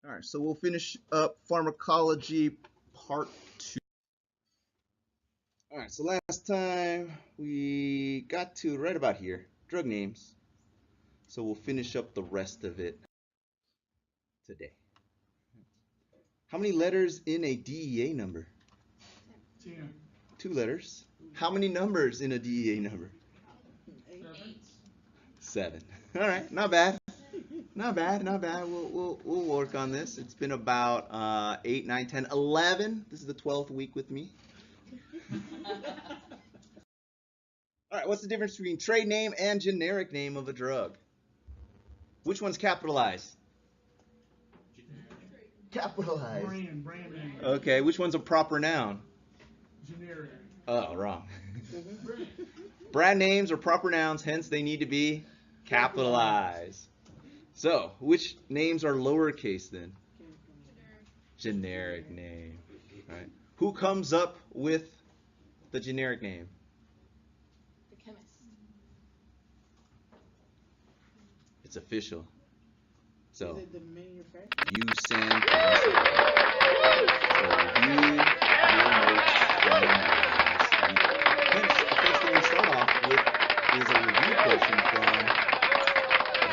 All right, so we'll finish up pharmacology part 2. All right, so last time we got to right about here, drug names. So we'll finish up the rest of it today. How many letters in a DEA number? 10. 2 letters. How many numbers in a DEA number? 7. All right, not bad. Not bad, not bad. We'll work on this. It's been about 8, 9, 10, 11. This is the 12th week with me. All right, what's the difference between trade name and generic name of a drug? Which one's capitalized? Capitalized. Brand name. Okay, which one's a proper noun? Generic. Oh, wrong. Brand names are proper nouns, hence they need to be capitalized. So, which names are lowercase then? Generic name. All right. Who comes up with the generic name? The chemist. It's official. So, Is it the manufacturer? you send counsel. So, review your notes from last week. Hence, the first thing we start off with is a review question from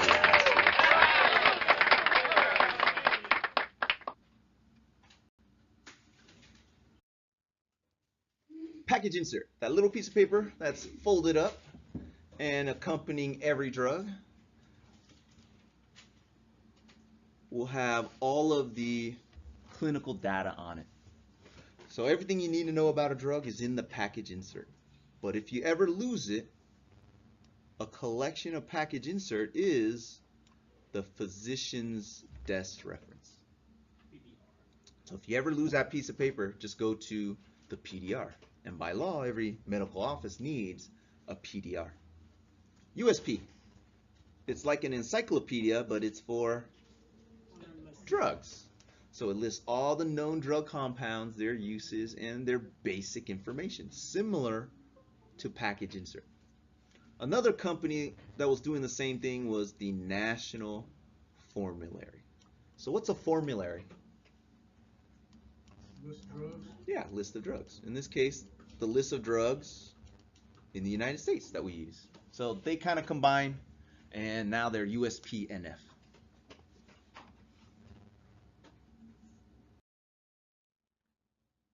last week. Package insert, that little piece of paper that's folded up and accompanying every drug will have all of the clinical data on it. So everything you need to know about a drug is in the package insert. But if you ever lose it, a collection of package insert is the physician's desk reference. So if you ever lose that piece of paper, just go to the PDR. And by law, every medical office needs a PDR. USP. It's like an encyclopedia, but it's for drugs. So it lists all the known drug compounds, their uses, and their basic information, similar to package insert. Another company that was doing the same thing was the National Formulary. So what's a formulary? List of drugs. Yeah, list of drugs. In this case, the list of drugs in the United States that we use. So they kind of combine, and now they're USPNF.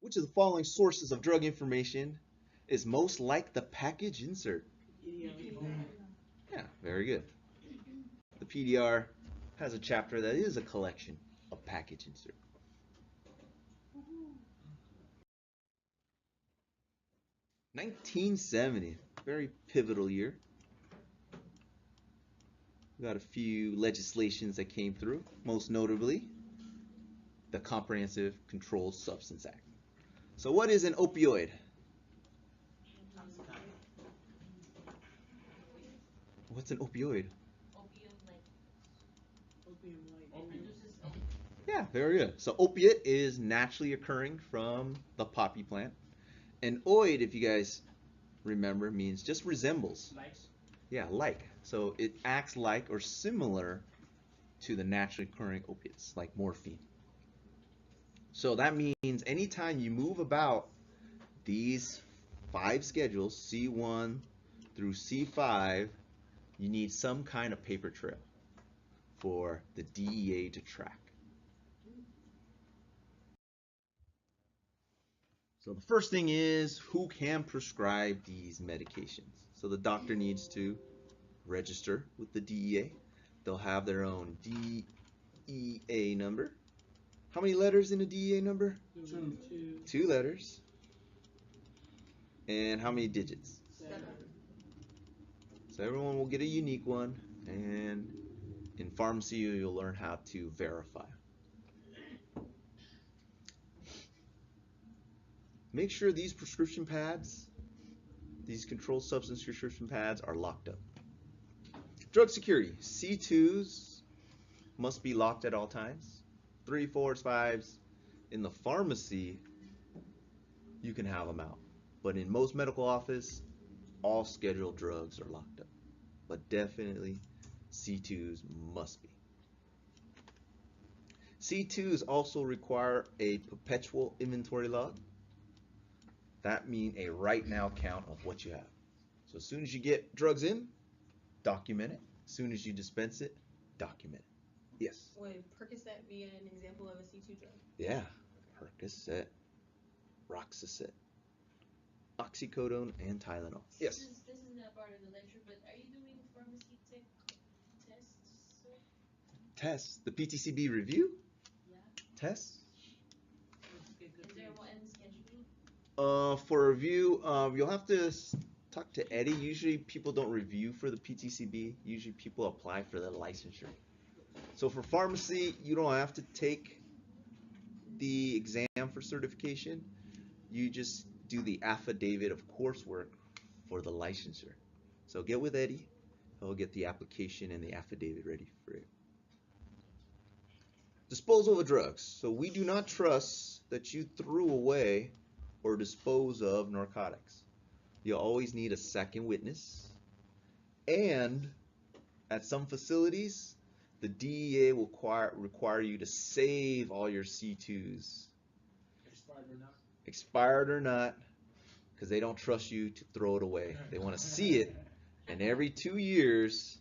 Which of the following sources of drug information is most like the package insert? Yeah, very good. The PDR has a chapter that is a collection of package insert. (1970), very pivotal year. We got a few legislations that came through, most notably the Comprehensive Controlled Substance Act. So what is an opioid? What's an opioid? Yeah, very good. So opiate is naturally occurring from the poppy plant. And oid, if you guys remember, means just resembles. Yeah, like. So it acts like or similar to the naturally occurring opiates, like morphine. So that means anytime you move about these 5 schedules, C1 through C5, you need some kind of paper trail for the DEA to track. So the first thing is, who can prescribe these medications? So the doctor needs to register with the DEA. They'll have their own DEA number. How many letters in a DEA number? 2. 2 letters. And how many digits? 7. So everyone will get a unique one, and in pharmacy you'll learn how to verify. Make sure these prescription pads, these controlled substance prescription pads, are locked up. Drug security. C2s must be locked at all times. 3, 4s, 5s. In the pharmacy, you can have them out. But in most medical office, all scheduled drugs are locked up. But definitely C2s must be. C2s also require a perpetual inventory log. That means a right now count of what you have. So as soon as you get drugs in, document it. As soon as you dispense it, document it. Yes? Would Percocet be an example of a C2 drug? Yeah. Percocet, Roxicet, oxycodone, and Tylenol. Yes? This is not part of the lecture, but are you doing pharmacy tech tests, sir? Tests. The PTCB review? Yeah. Tests? Is there one scheduled? For review, you'll have to talk to Eddie. Usually people don't review for the PTCB. Usually people apply for the licensure. So for pharmacy, you don't have to take the exam for certification. You just do the affidavit of coursework for the licensure. So get with Eddie. He'll get the application and the affidavit ready for you. Disposal of drugs. So we do not trust that you threw away or dispose of narcotics. You'll always need a second witness. And at some facilities, the DEA will require you to save all your C2s. Expired or not? Expired or not, because they don't trust you to throw it away. They want to see it, and every 2 years,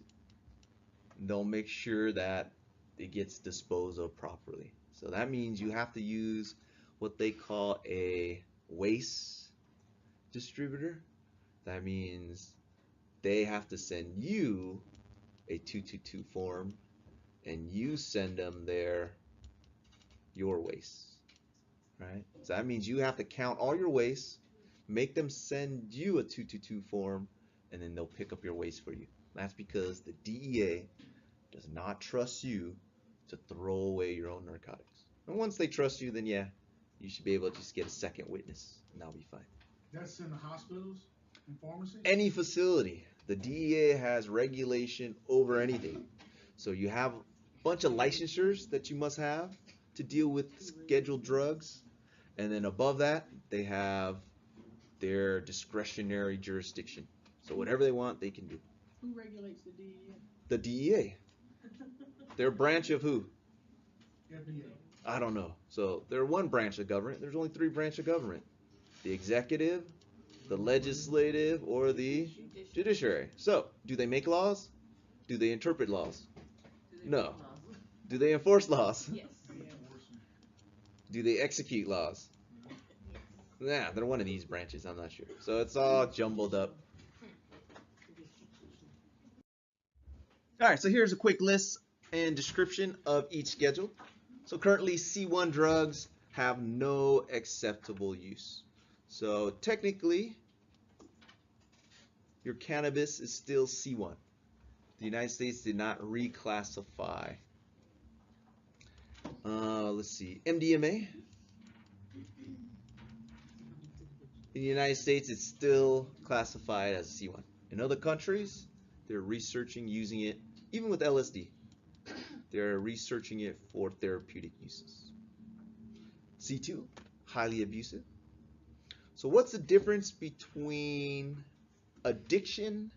they'll make sure that it gets disposed of properly. So that means you have to use what they call a waste distributor. That means they have to send you a 222 form, and you send them your waste. Right? So that means you have to count all your waste, make them send you a 222 form, and then they'll pick up your waste for you. That's because the DEA does not trust you to throw away your own narcotics. And once they trust you, then yeah, you should be able to just get a second witness, and that'll be fine. That's in the hospitals and pharmacies? Any facility, the DEA has regulation over anything. So you have a bunch of licensures that you must have to deal with scheduled drugs. And then above that, they have their discretionary jurisdiction. So whatever they want, they can do. Who regulates the DEA? The DEA. They're a branch of who? FDA. I don't know. So they're one branch of government. There's only 3 branches of government. The executive, the legislative, or the judiciary. So, do they make laws? Do they interpret laws? No. Do they enforce laws? Yes. Do they execute laws? Nah, they're one of these branches, I'm not sure. So it's all jumbled up. Alright, so here's a quick list and description of each schedule. So currently C1 drugs have no acceptable use. So technically, your cannabis is still C1. The United States did not reclassify. Let's see, MDMA. In the United States, it's still classified as C1. In other countries, they're researching using it, even with LSD. They're researching it for therapeutic uses. C2, highly abusive. So what's the difference between addiction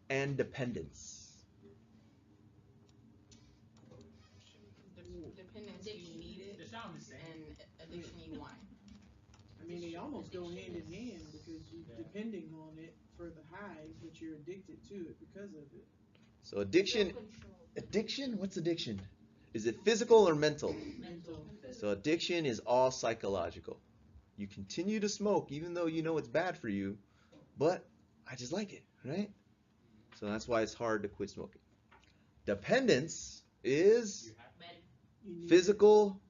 and dependence? Dependence, you need it, and addiction, you want it. I mean, they almost go hand in hand because you're depending on it for the highs, but you're addicted to it because of it. So addiction, what's addiction? Is it physical or mental? Mental. So addiction is all psychological. You continue to smoke even though you know it's bad for you, but I just like it, right? So that's why it's hard to quit smoking. Dependence is physical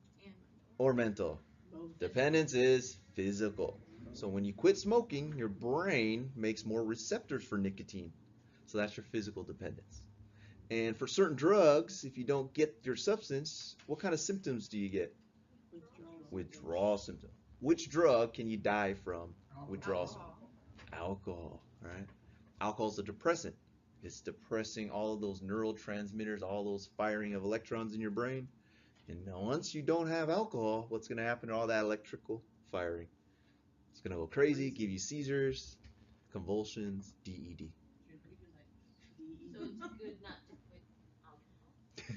or mental. Both. Dependence is physical. So when you quit smoking, your brain makes more receptors for nicotine. So that's your physical dependence. And for certain drugs, if you don't get your substance, what kind of symptoms do you get? Withdrawal symptoms. Which drug can you die from withdrawal symptoms? Alcohol, right? Alcohol is a depressant. It's depressing all of those neurotransmitters, all those firing of electrons in your brain. And once you don't have alcohol, what's going to happen to all that electrical firing? It's going to go crazy, give you seizures, convulsions, DED. So it's good not to quit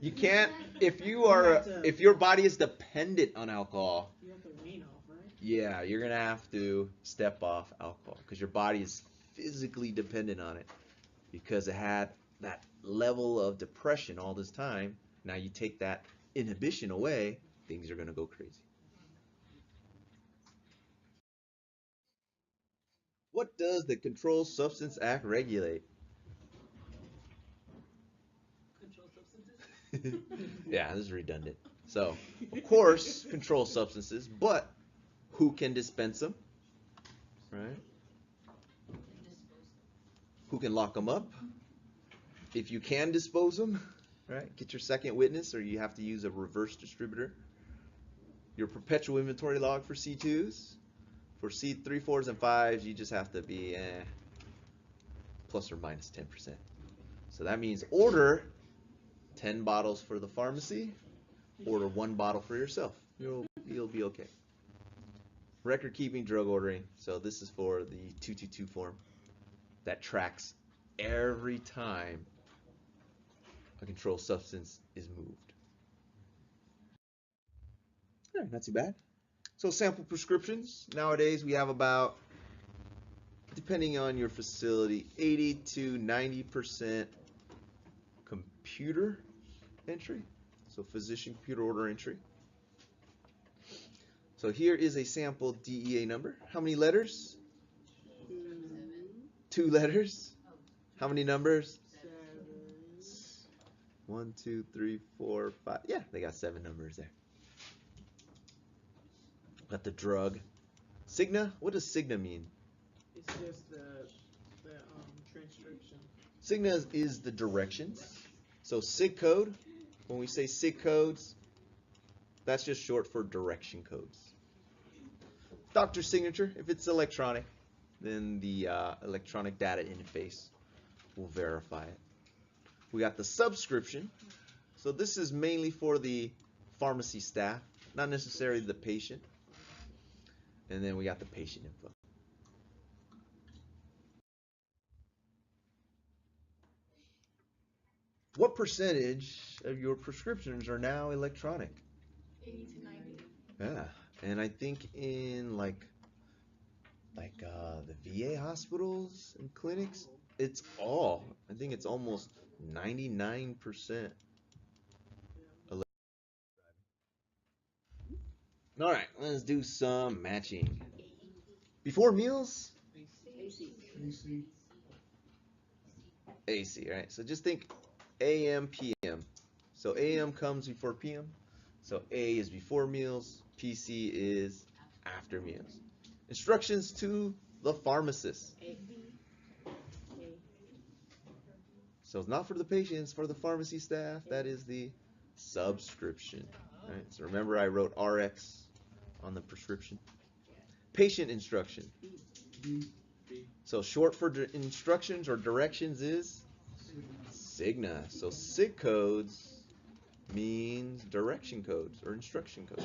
You can't, if your body is dependent on alcohol, You have to wean off, right? yeah, you're gonna have to step off alcohol because your body is physically dependent on it because it had that level of depression all this time. Now you take that inhibition away, things are gonna go crazy. What does the Controlled Substance Act regulate? Controlled substances? Yeah, this is redundant. So, of course, controlled substances, but who can dispense them? Right? Who can lock them up? If you can dispose them, right? Get your second witness, or you have to use a reverse distributor. Your perpetual inventory log for C2s. For C3, 4s, and 5s, you just have to be plus or minus 10%. So that means order 10 bottles for the pharmacy, order 1 bottle for yourself. You'll be okay. Record keeping, drug ordering. So this is for the 222 form that tracks every time a controlled substance is moved. Yeah, not too bad. So sample prescriptions. Nowadays we have about, depending on your facility, 80 to 90% computer entry. So physician computer order entry. So here is a sample DEA number. How many letters? 2 letters. How many numbers? 1, 2, 3, 4, 5. Yeah, they got 7 numbers there. Got the drug. Cigna? What does Cigna mean? It's just the transcription. Cigna is the directions. So SIG code, when we say SIG codes, that's just short for direction codes. Doctor signature, if it's electronic, then the electronic data interface will verify it. We got the subscription. So this is mainly for the pharmacy staff, not necessarily the patient. And then we got the patient info. What percentage of your prescriptions are now electronic? 80 to 90. Yeah, and I think in like the VA hospitals and clinics, it's all. I think it's almost 99%. All right, let's do some matching. Before meals, AC. AC, right? So just think AM, PM. So AM comes before PM. So A is before meals, PC is after meals. Instructions to the pharmacist. So it's not for the patients, for the pharmacy staff. That is the subscription. Right? So remember I wrote RX on the prescription. Patient instruction. So short for instructions or directions is Cigna. So SIG codes means direction codes or instruction codes.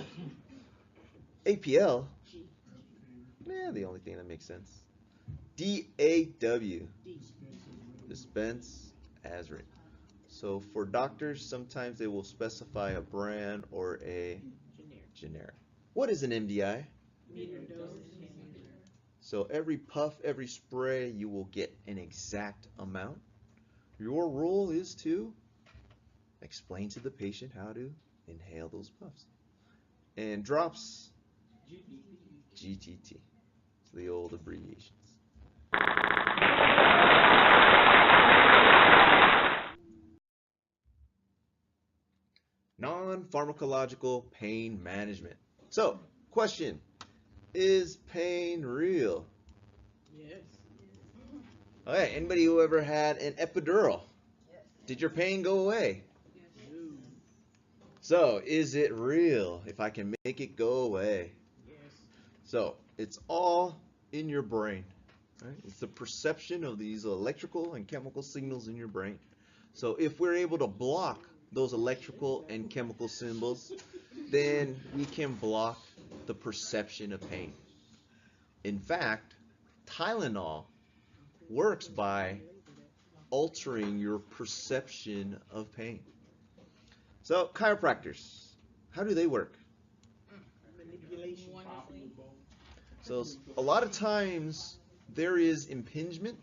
APL, the only thing that makes sense. DAW, dispense as written. So for doctors, sometimes they will specify a brand or a generic. What is an MDI? So every puff, every spray, you will get an exact amount. Your role is to explain to the patient how to inhale those puffs. And drops, GTT. So the old abbreviations. Non-pharmacological pain management. So, question, is pain real? Yes. Okay, anybody who ever had an epidural? Did your pain go away? No. So, is it real if I can make it go away? Yes. So, it's all in your brain. Right? It's the perception of these electrical and chemical signals in your brain. So, if we're able to block those electrical and chemical symbols, then we can block the perception of pain. In fact, Tylenol works by altering your perception of pain. So chiropractors, how do they work? Manipulation. Wonderfully. So a lot of times there is impingement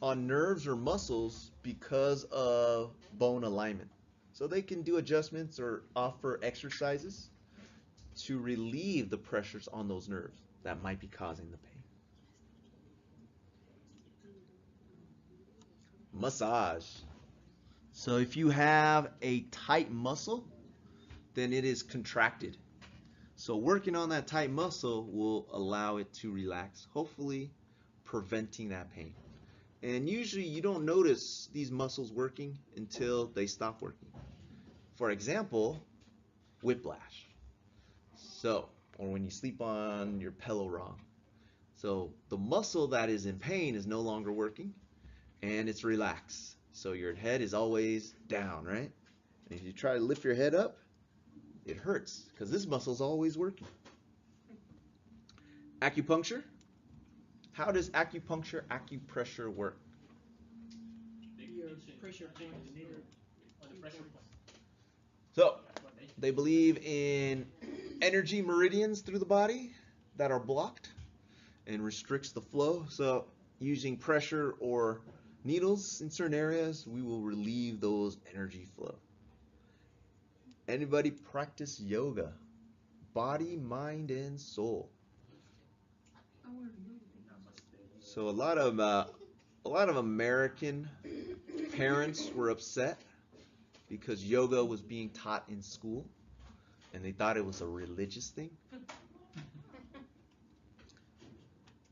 on nerves or muscles because of bone alignment. So they can do adjustments or offer exercises to relieve the pressures on those nerves that might be causing the pain. Massage. So if you have a tight muscle, then it is contracted. So working on that tight muscle will allow it to relax, hopefully preventing that pain. And usually you don't notice these muscles working until they stop working. For example, whiplash. So, or when you sleep on your pillow wrong. So the muscle that is in pain is no longer working and it's relaxed. So your head is always down, right? And if you try to lift your head up, it hurts because this muscle is always working. Acupuncture. How does acupressure work? Your pressure points. So they believe in energy meridians through the body that are blocked and restricts the flow. So using pressure or needles in certain areas, we will relieve those energy flow. Anybody practice yoga? Body, mind, and soul. So a lot of American parents were upset because yoga was being taught in school and they thought it was a religious thing.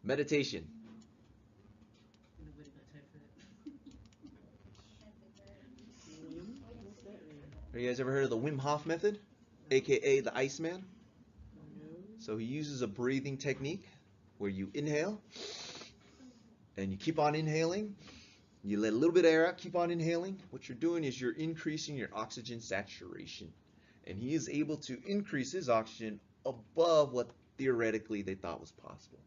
Meditation. Have you guys ever heard of the Wim Hof method, aka the Iceman? So he uses a breathing technique where you inhale and you keep on inhaling. You let a little bit of air out, keep on inhaling. What you're doing is you're increasing your oxygen saturation. And he is able to increase his oxygen above what theoretically they thought was possible.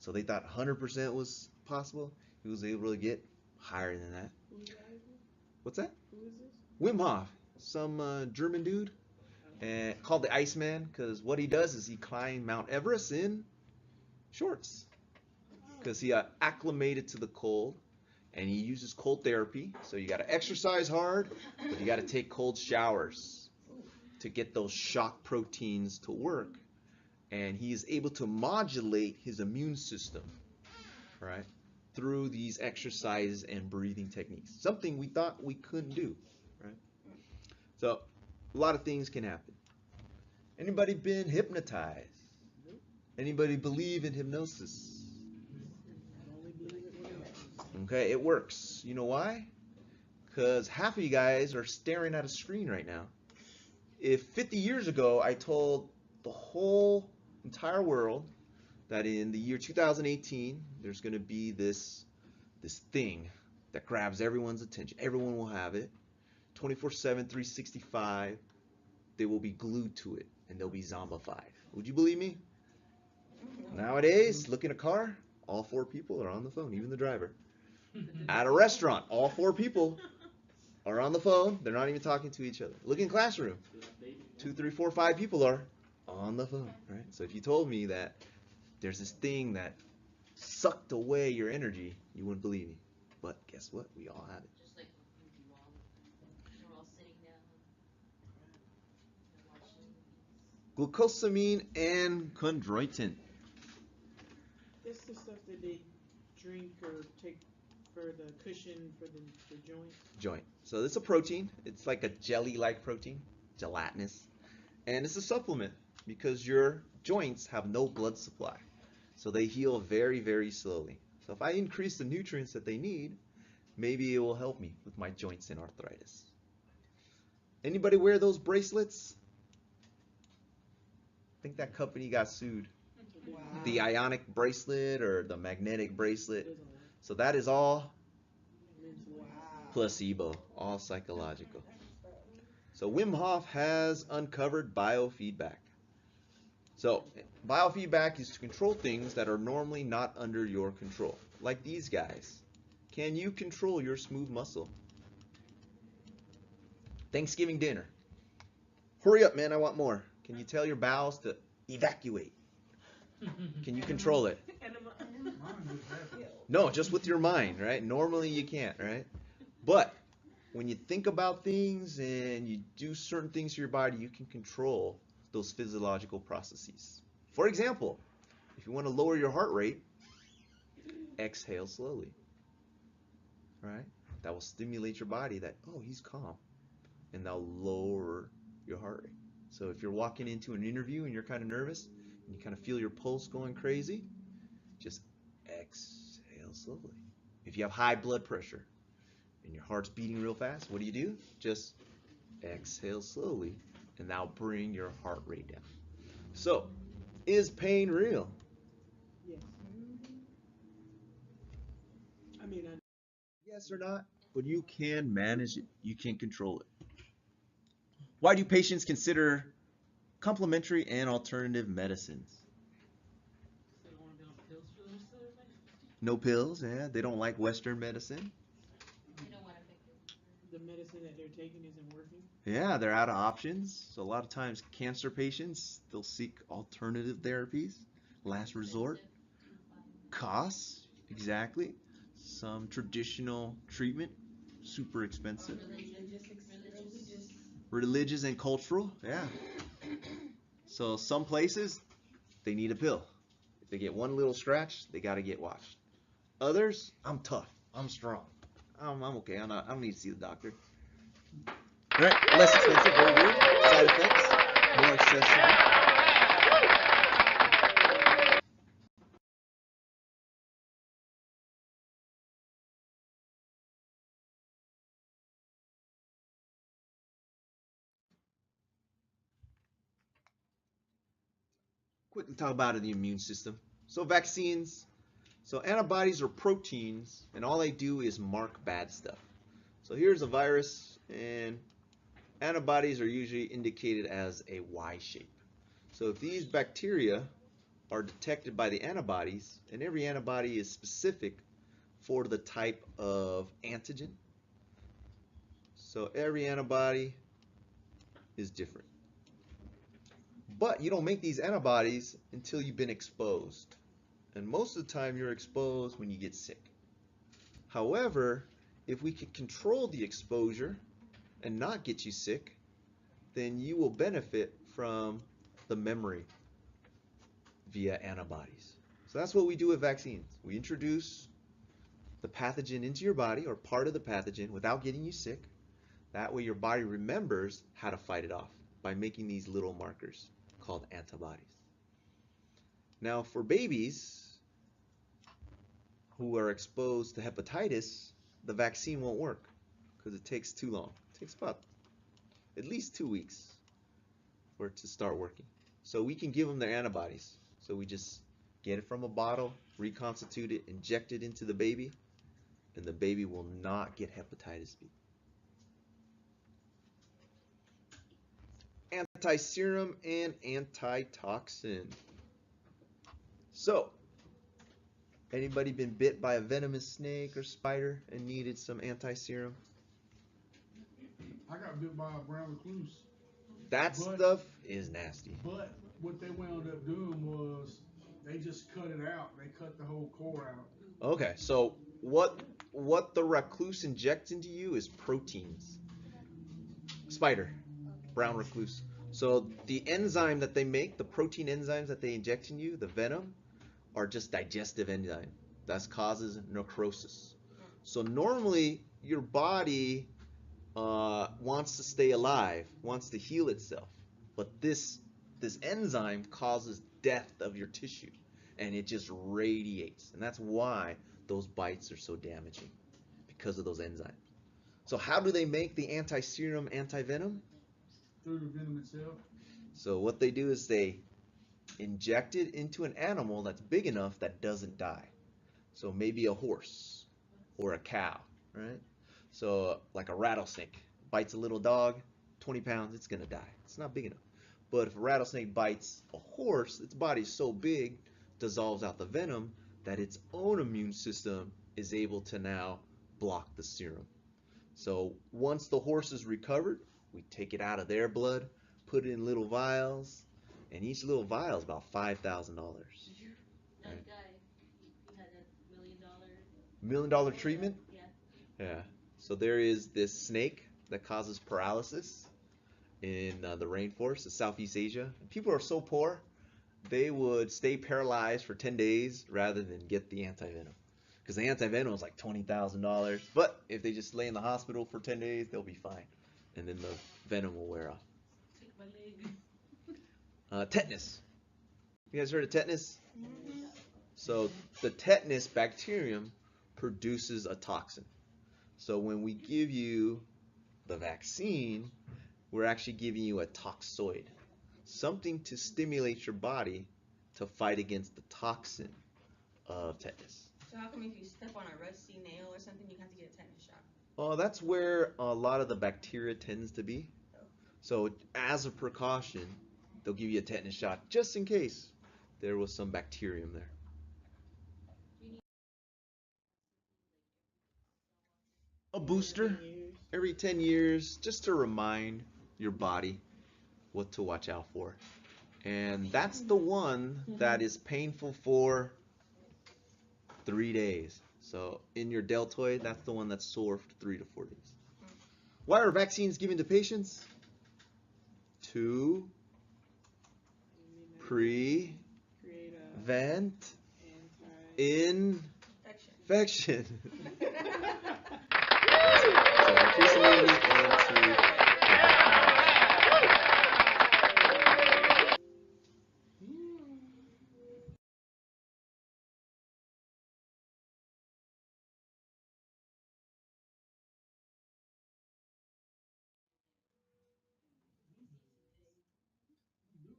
So they thought 100% was possible. He was able to get higher than that. What's that? Who is this? Wim Hof, some German dude, and called the Iceman because what he does is he climbs Mount Everest in shorts because he acclimated to the cold. And he uses cold therapy. So you got to exercise hard, but you got to take cold showers to get those shock proteins to work. And he is able to modulate his immune system, right, through these exercises and breathing techniques. Something we thought we couldn't do, right? So a lot of things can happen. Anybody been hypnotized? Anybody believe in hypnosis? Okay, it works. You know why? Because half of you guys are staring at a screen right now. If 50 years ago I told the whole entire world that in the year 2018 there's going to be this thing that grabs everyone's attention, everyone will have it, 24/7, 365, they will be glued to it and they'll be zombified. Would you believe me? Nowadays, look in a car, all 4 people are on the phone, even the driver. At a restaurant, all 4 people are on the phone. They're not even talking to each other. Look in classroom. 2, 3, 4, 5 people are on the phone, right? So if you told me that there's this thing that sucked away your energy, you wouldn't believe me. But guess what? We all have it. Just like a movie mall. We're all sitting down, watching movies. Glucosamine and chondroitin. That's the stuff that they drink or take for the cushion for the joint. So this is a protein. It's like a jelly-like protein, gelatinous. And it's a supplement because your joints have no blood supply. So they heal very, very slowly. So if I increase the nutrients that they need, maybe it will help me with my joints and arthritis. Anybody wear those bracelets? I think that company got sued. Wow. The ionic bracelet or the magnetic bracelet. So that is all placebo, all psychological. So Wim Hof has uncovered biofeedback. So biofeedback is to control things that are normally not under your control, like these guys. Can you control your smooth muscle? Thanksgiving dinner. Hurry up, man, I want more. Can you tell your bowels to evacuate? Can you control it? No, just with your mind, right? Normally you can't, right? But when you think about things and you do certain things to your body, you can control those physiological processes. For example, if you want to lower your heart rate, exhale slowly, right? That will stimulate your body that, oh, he's calm, and that'll lower your heart rate. So if you're walking into an interview and you're kind of nervous and you kind of feel your pulse going crazy, just exhale slowly. If you have high blood pressure and your heart's beating real fast, what do? Just exhale slowly, and that'll bring your heart rate down. So, is pain real? Yes. I mean, Yes or not? But you can manage it. You can control it. Why do patients consider complementary and alternative medicines? They don't want to be on pills for the rest of their life. No pills, yeah. They don't like Western medicine. You don't want to affect it. the medicine that they're taking isn't working. Yeah, they're out of options. So a lot of times cancer patients, they'll seek alternative therapies. Last resort. Costs, exactly. Some traditional treatment, super expensive. Religious and cultural, yeah. So some places, they need a pill. If they get one little scratch, they got to get washed. Others, I'm tough. I'm strong. I'm okay. I don't need to see the doctor. All right, less expensive, very good. Side effects, more accessible. Quickly talk about the immune system. So vaccines, so antibodies are proteins, and all they do is mark bad stuff. So here's a virus, and antibodies are usually indicated as a Y shape. So if these bacteria are detected by the antibodies, and every antibody is specific for the type of antigen. So every antibody is different. But you don't make these antibodies until you've been exposed. And most of the time you're exposed when you get sick. However, if we can control the exposure and not get you sick, then you will benefit from the memory via antibodies. So that's what we do with vaccines. We introduce the pathogen into your body, or part of the pathogen, without getting you sick. That way your body remembers how to fight it off by making these little markers called antibodies. Now for babies who are exposed to hepatitis, the vaccine won't work because it takes too long. It takes about at least 2 weeks for it to start working. So we can give them their antibodies. So we just get it from a bottle, reconstitute it, inject it into the baby, and the baby will not get hepatitis B. Anti-serum and antitoxin. So, anybody been bit by a venomous snake or spider and needed some anti-serum? I got bit by a brown recluse. That stuff is nasty. But what they wound up doing was they just cut it out. They cut the whole core out. Okay, so what the recluse injects into you is proteins. Spider, brown recluse. So the enzyme that they make, the protein enzymes that they inject in you, the venom, are just digestive enzyme. That causes necrosis. So normally your body wants to stay alive, wants to heal itself, but this enzyme causes death of your tissue, and it just radiates, and that's why those bites are so damaging, because of those enzymes. So how do they make the anti-serum, anti-venom? Through the venom itself. So what they do is they inject it into an animal that's big enough that doesn't die. So maybe a horse or a cow, right? So like a rattlesnake bites a little dog, 20 pounds, it's gonna die. It's not big enough. But if a rattlesnake bites a horse, its body's so big, dissolves out the venom, that its own immune system is able to now block the serum. So once the horse is recovered, we take it out of their blood, put it in little vials, and each little vial is about $5,000. That guy, he had a $1 million. $1 million treatment? Yeah. Yeah. So there is this snake that causes paralysis in the rainforest of Southeast Asia. People are so poor, they would stay paralyzed for 10 days rather than get the antivenom. Because the antivenom is like $20,000. But if they just lay in the hospital for 10 days, they'll be fine. And then the venom will wear off. Take my leg. Tetanus. You guys heard of tetanus? So the tetanus bacterium produces a toxin. So when we give you the vaccine, we're actually giving you a toxoid, something to stimulate your body to fight against the toxin of tetanus. So how come if you step on a rusty nail or something, you have to get a tetanus shot? Oh, that's where a lot of the bacteria tends to be. So as a precaution, they'll give you a tetanus shot just in case there was some bacterium there. A booster 10 years. every 10 years just to remind your body what to watch out for. And that's the one that is painful for 3 days. So in your deltoid, that's the one that's sore for 3 to 4 days. Why are vaccines given to patients? To Create prevent a infection. So increase immunity and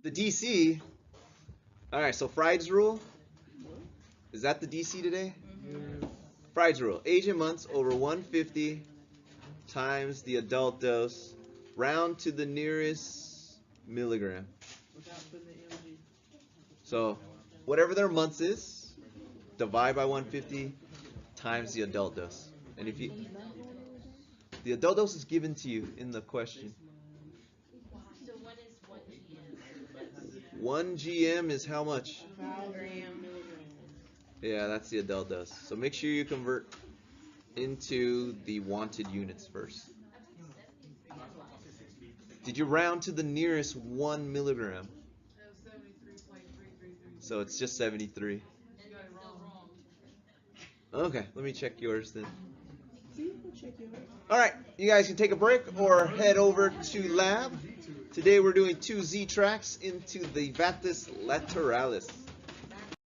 the DC. All right, so Fried's rule. Is that the DC today? Fried's rule. Age in months over 150 times the adult dose. Round to the nearest milligram. without putting the MG. So whatever their months is, divide by 150 times the adult dose. And if you, the adult dose is given to you in the question. So what is 1 GM? 1 GM is how much? 1,000 milligrams. Yeah, that's the adult dose. So make sure you convert into the wanted units first. Did you round to the nearest 1 milligram? So it's just 73. Okay, let me check yours then. See, we'll check yours. All right, you guys can take a break or head over to lab. Today we're doing 2 Z tracks into the vastus lateralis.